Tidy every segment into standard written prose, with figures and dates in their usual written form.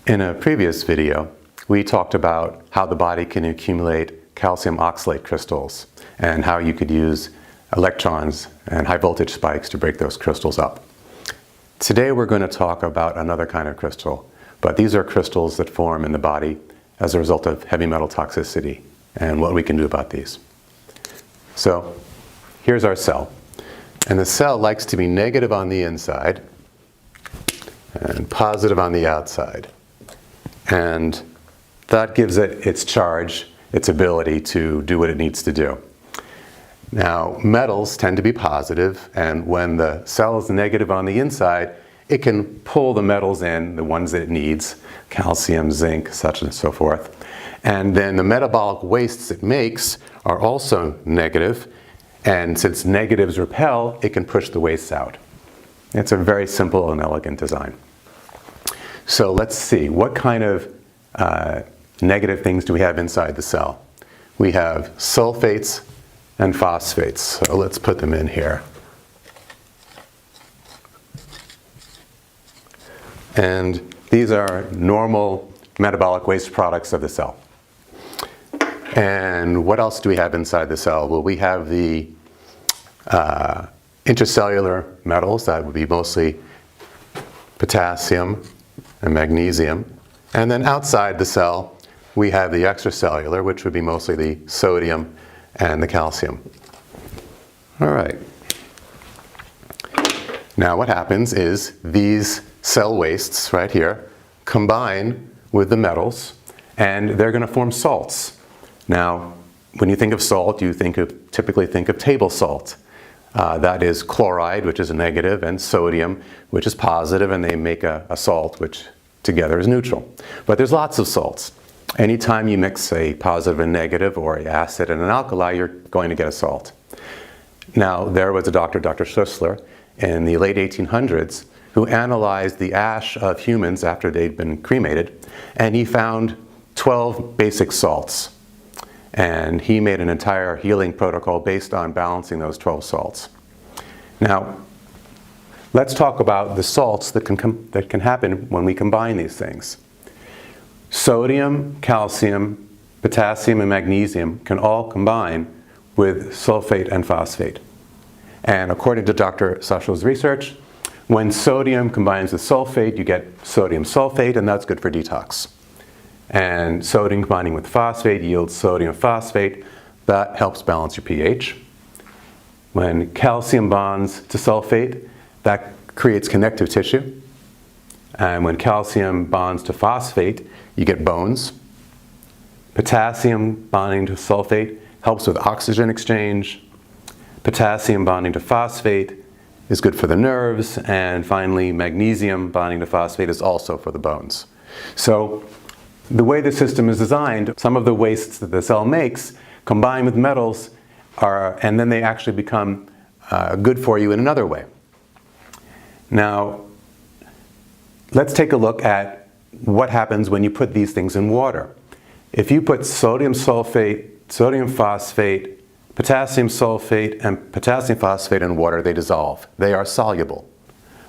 In a previous video, we talked about how the body can accumulate calcium oxalate crystals and how you could use electrons and high voltage spikes to break those crystals up. Today we're going to talk about another kind of crystal, but these are crystals that form in the body as a result of heavy metal toxicity and what we can do about these. So here's our cell, and the cell likes to be negative on the inside and positive on the outside. And that gives it its charge, its ability to do what it needs to do. Now, metals tend to be positive, and when the cell is negative on the inside, it can pull the metals in, the ones that it needs, calcium, zinc, such and so forth. And then the metabolic wastes it makes are also negative, and since negatives repel, it can push the wastes out. It's a very simple and elegant design. So let's see, what kind of negative things do we have inside the cell? We have sulfates and phosphates, so let's put them in here. And these are normal metabolic waste products of the cell. And what else do we have inside the cell? Well, we have the intracellular metals, that would be mostly potassium and magnesium. And then outside the cell, we have the extracellular, which would be mostly the sodium and the calcium. All right. Now what happens is these cell wastes right here combine with the metals, and they're going to form salts. Now, when you think of salt, you typically think of table salt. That is chloride, which is a negative, and sodium, which is positive, and they make a salt, which together is neutral. But there's lots of salts. Anytime you mix a positive and negative, or an acid and an alkali, you're going to get a salt. Now, there was a Dr. Schussler in the late 1800s who analyzed the ash of humans after they'd been cremated, and he found 12 basic salts. And he made an entire healing protocol based on balancing those 12 salts. Now, let's talk about the salts that can happen when we combine these things. Sodium, calcium, potassium, and magnesium can all combine with sulfate and phosphate. And according to Dr. Schussler's research, when sodium combines with sulfate, you get sodium sulfate, and that's good for detox. And sodium combining with phosphate yields sodium phosphate. That helps balance your pH. When calcium bonds to sulfate, that creates connective tissue. And when calcium bonds to phosphate, you get bones. Potassium bonding to sulfate helps with oxygen exchange. Potassium bonding to phosphate is good for the nerves. And finally, magnesium bonding to phosphate is also for the bones. So the way the system is designed, some of the wastes that the cell makes combine with metals, and then they actually become good for you in another way. Now, let's take a look at what happens when you put these things in water. If you put sodium sulfate, sodium phosphate, potassium sulfate, and potassium phosphate in water, they dissolve. They are soluble.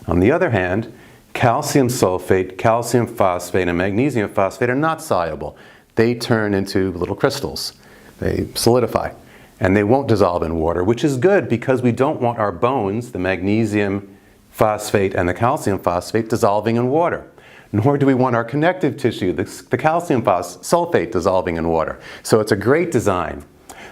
On the other hand, calcium sulfate, calcium phosphate, and magnesium phosphate are not soluble. They turn into little crystals. They solidify. And they won't dissolve in water, which is good because we don't want our bones, the magnesium phosphate and the calcium phosphate, dissolving in water. Nor do we want our connective tissue, the calcium sulfate, dissolving in water. So it's a great design.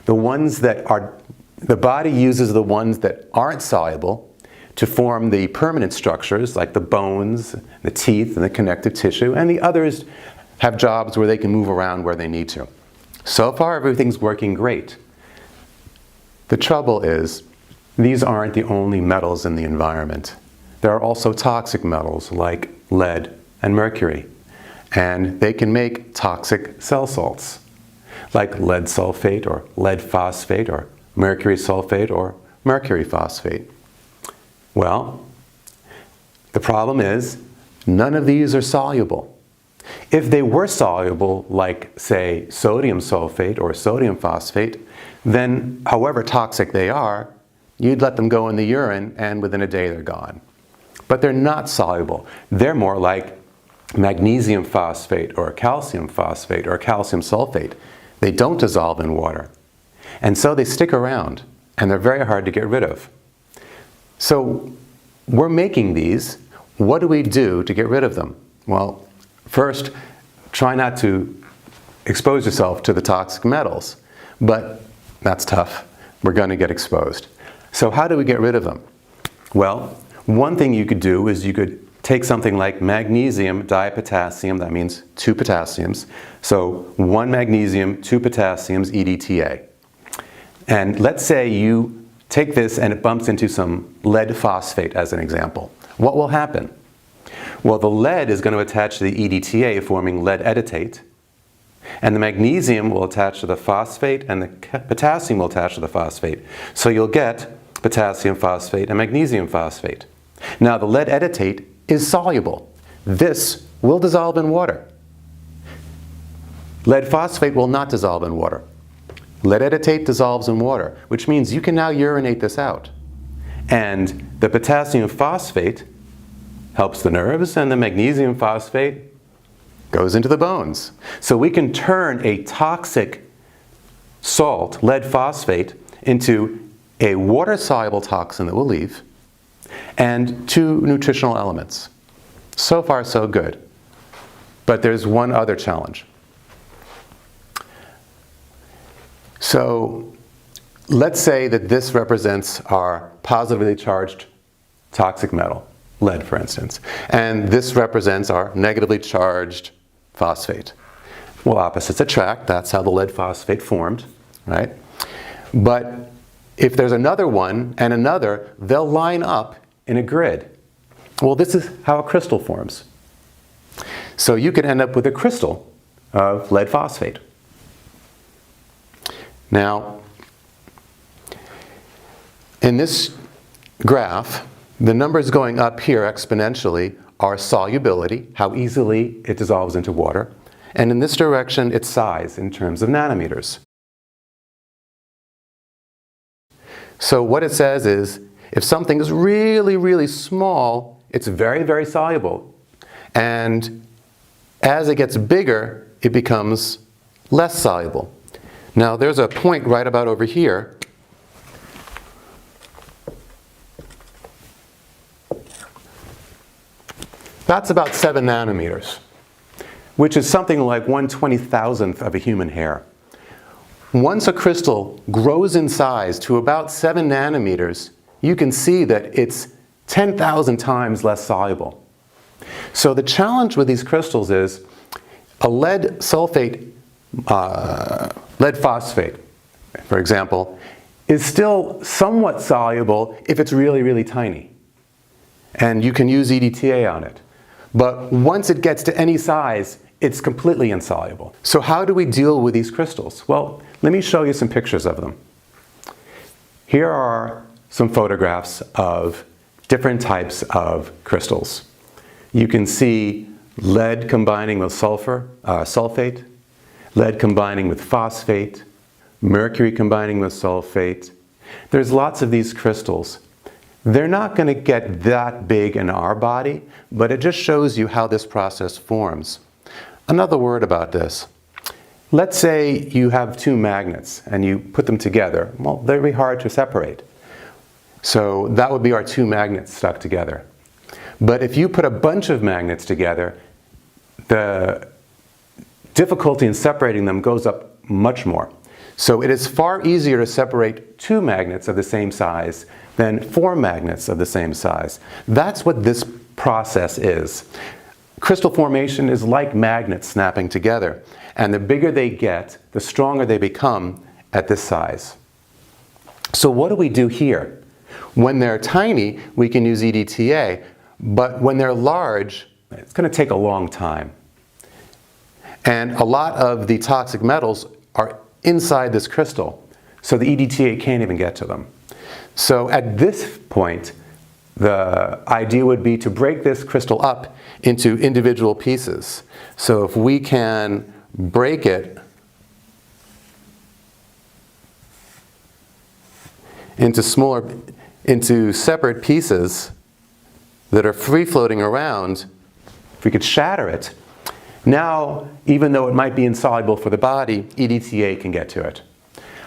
The body uses the ones that aren't soluble to form the permanent structures like the bones, the teeth, and the connective tissue, and the others have jobs where they can move around where they need to. So far, everything's working great. The trouble is, these aren't the only metals in the environment. There are also toxic metals like lead and mercury, and they can make toxic cell salts, like lead sulfate or lead phosphate or mercury sulfate or mercury phosphate. Well, the problem is none of these are soluble. If they were soluble, like, say, sodium sulfate or sodium phosphate, then however toxic they are, you'd let them go in the urine and within a day they're gone. But they're not soluble. They're more like magnesium phosphate or calcium phosphate or calcium sulfate, they don't dissolve in water. And so they stick around, and they're very hard to get rid of. So we're making these. What do we do to get rid of them? Well, first, try not to expose yourself to the toxic metals. But that's tough. We're going to get exposed. So how do we get rid of them? Well, one thing you could do is you could take something like magnesium dipotassium, that means 2 potassiums. So 1 magnesium, 2 potassiums, EDTA. And let's say you take this and it bumps into some lead phosphate as an example. What will happen? Well, the lead is going to attach to the EDTA, forming lead editate. And the magnesium will attach to the phosphate, and the potassium will attach to the phosphate. So you'll get potassium phosphate and magnesium phosphate. Now, the lead editate is soluble. This will dissolve in water. Lead phosphate will not dissolve in water. Lead editate dissolves in water, which means you can now urinate this out. And the potassium phosphate helps the nerves, and the magnesium phosphate goes into the bones. So we can turn a toxic salt, lead phosphate, into a water-soluble toxin that will leave, and 2 nutritional elements. So far, so good. But there's one other challenge. So let's say that this represents our positively charged toxic metal, lead for instance, and this represents our negatively charged phosphate. Well, opposites attract. That's how the lead phosphate formed, right? But if there's another one and another, they'll line up in a grid. Well, this is how a crystal forms. So you could end up with a crystal of lead phosphate. Now, in this graph, the numbers going up here exponentially are solubility, how easily it dissolves into water, and in this direction, its size in terms of nanometers. So what it says is, if something is really, really small, it's very, very soluble. And as it gets bigger, it becomes less soluble. Now, there's a point right about over here. That's about 7 nanometers, which is something like 1/20,000th of a human hair. Once a crystal grows in size to about 7 nanometers, you can see that it's 10,000 times less soluble. So the challenge with these crystals is a lead sulfate, lead phosphate, for example, is still somewhat soluble if it's really, really tiny. And you can use EDTA on it. But once it gets to any size, it's completely insoluble. So how do we deal with these crystals? Well, let me show you some pictures of them. Here are some photographs of different types of crystals. You can see lead combining with sulfate, lead combining with phosphate, mercury combining with sulfate. There's lots of these crystals. They're not going to get that big in our body, but it just shows you how this process forms. Another word about this. Let's say you have 2 magnets and you put them together. Well, they're very hard to separate. So that would be our 2 magnets stuck together. But if you put a bunch of magnets together, the difficulty in separating them goes up much more. So it is far easier to separate 2 magnets of the same size than 4 magnets of the same size. That's what this process is. Crystal formation is like magnets snapping together, and the bigger they get, the stronger they become at this size. So what do we do here? When they're tiny, we can use EDTA, but when they're large, it's going to take a long time. And a lot of the toxic metals are inside this crystal, so the EDTA can't even get to them. So at this point, the idea would be to break this crystal up into individual pieces. So if we can break it into separate pieces that are free floating around, if we could shatter it, now, even though it might be insoluble for the body, EDTA can get to it.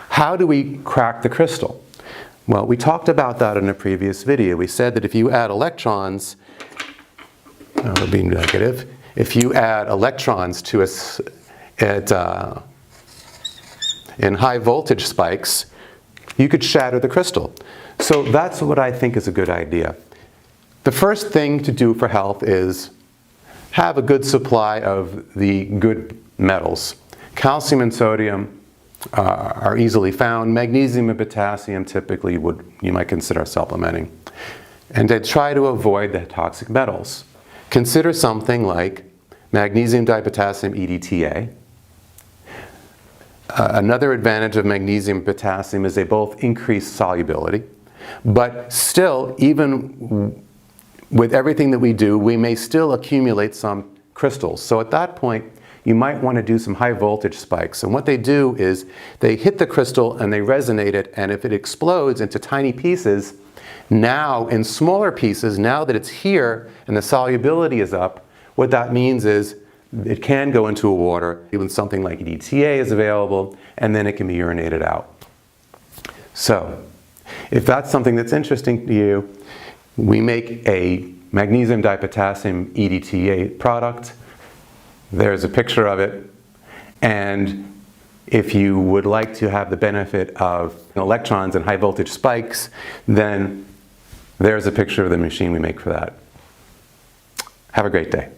How do we crack the crystal? Well, we talked about that in a previous video. We said that if you add electrons, it'll be negative. If you add electrons to in high voltage spikes, you could shatter the crystal. So that's what I think is a good idea. The first thing to do for health is have a good supply of the good metals. Calcium and sodium are easily found. Magnesium and potassium typically you might consider supplementing. And to try to avoid the toxic metals. Consider something like magnesium dipotassium EDTA. Another advantage of magnesium and potassium is they both increase solubility. But still, even with everything that we do, we may still accumulate some crystals. So at that point, you might want to do some high voltage spikes. And what they do is they hit the crystal and they resonate it, and if it explodes into tiny pieces, now in smaller pieces, now that it's here and the solubility is up, what that means is it can go into a water, even something like EDTA is available, and then it can be urinated out. So, if that's something that's interesting to you, we make a magnesium dipotassium EDTA product. There's a picture of it. And if you would like to have the benefit of electrons and high voltage spikes, then there's a picture of the machine we make for that. Have a great day.